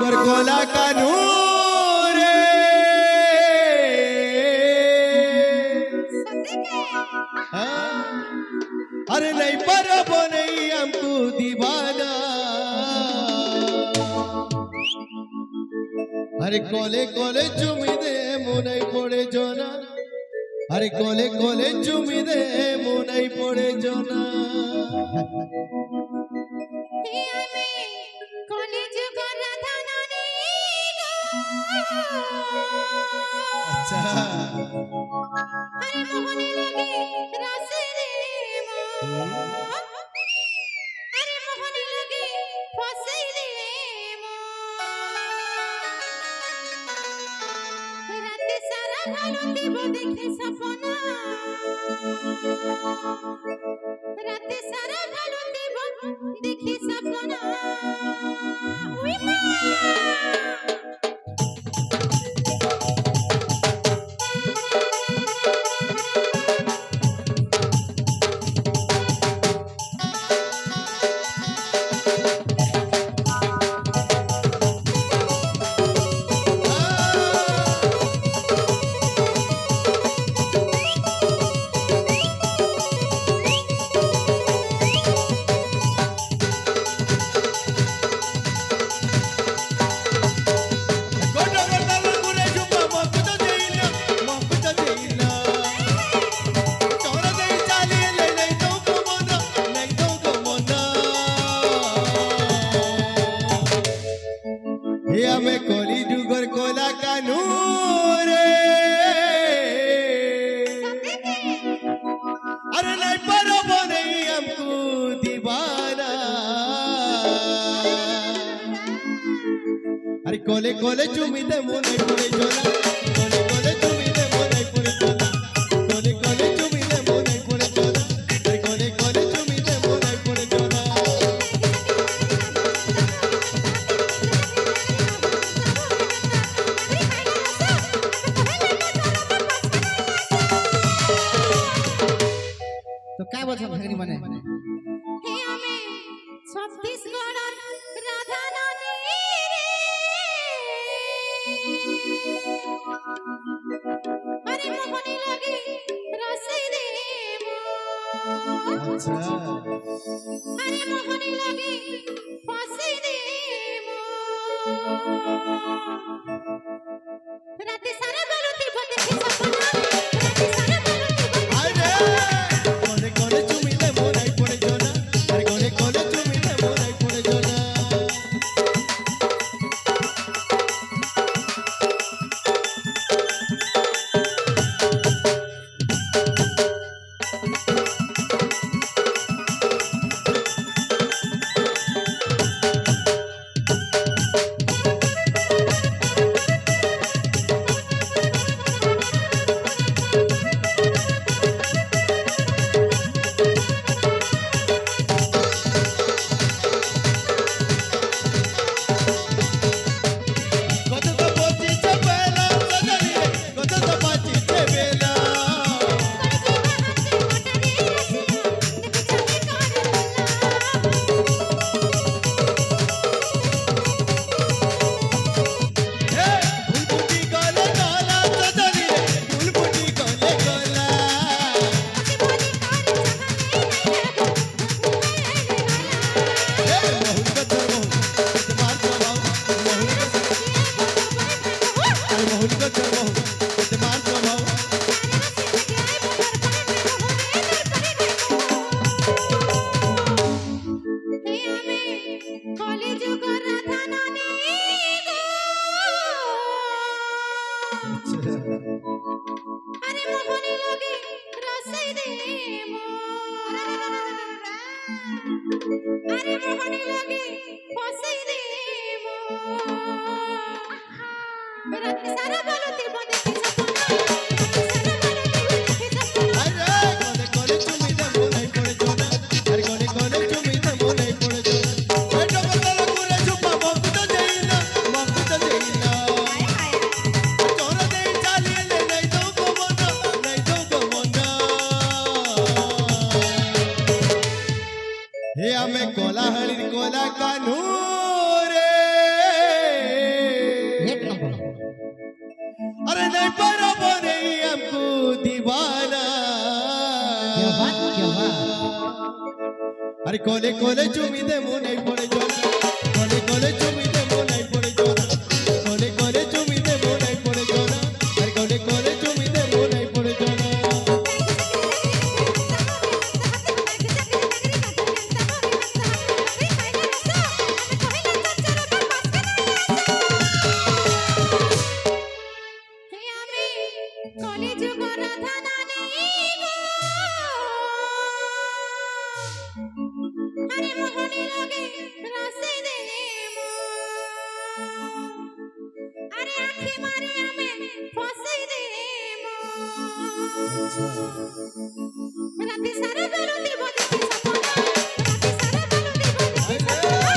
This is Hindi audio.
जुगर कोला कानूर अरे नहीं परबो नहीं हमको दीवाना अरे कोले कोले चुमी दे मुनै पड़े जोना अरे कोले कोले चुमी दे मुनै पड़े जोना अच्छा अरे मोहनी लगे रस रे मो अरे मोहनी लगे फसे रे मो रात सारा भालुती वो देखे सपना रात सारा भालुती वो देखे सपना उई हमें कोली जुगर कोला कानूर अरे नहीं परबो नहीं हमको दीवाना अरे कोले कोले चुमी दे मुनै पड़े जोना कोले कोले चुमी दे मुनै पड़े जोना कोले कोले चुमी दे मुनै पड़े जोना अरे कोले कोले चुमी दे मुनै पड़े जोना तो क्या बोल भगनी मने हे हमें छत्तीसगढ़ राधा नानी रे अरे मोहनी लगी रस रे मो अच्छा अरे मोहनी लगी फसे रे मो रात सारा गलती बदे के सपना रात सारा गलती कोले कोले चुमी दे मुनै पड़े जोना अरे कोले कोले चुमी दे मुनै पड़े जोना अरे मोहनी लगी रस रे मो अरे मोहनी लगी फसे रे मो रात सारा गलती बदे के सपना अरे कोले कोले चुमी दे मुनै पड़े जोना अरे कोले कोले चुमी दे मुनै पड़े जोना ए डबल गुरे जुपा मक्कु तो देइना चोरा दे चाली ले नहीं दो को मना हे हमें कोला हळी कोला कानूर अरे नहीं बराबर नहीं हमको दीवाना क्या बात अरे कोले कोले चुमी दे मुंह नहीं पड़े जोना कोले कोले चुमी दे मुंह नहीं पड़े जोना कोले कोले चुमी दे मुंह नहीं पड़े जोना अरे कोले कोले चुमी दे मुंह नहीं पड़े जोना कॉलेज को राधा नानी अरे मोहनी लगे रसे दे मो अरे आँखें मारे हमें फंसे दे मो राती सारा बेलो दी बोली सपना राती सारा बेलो दी बोली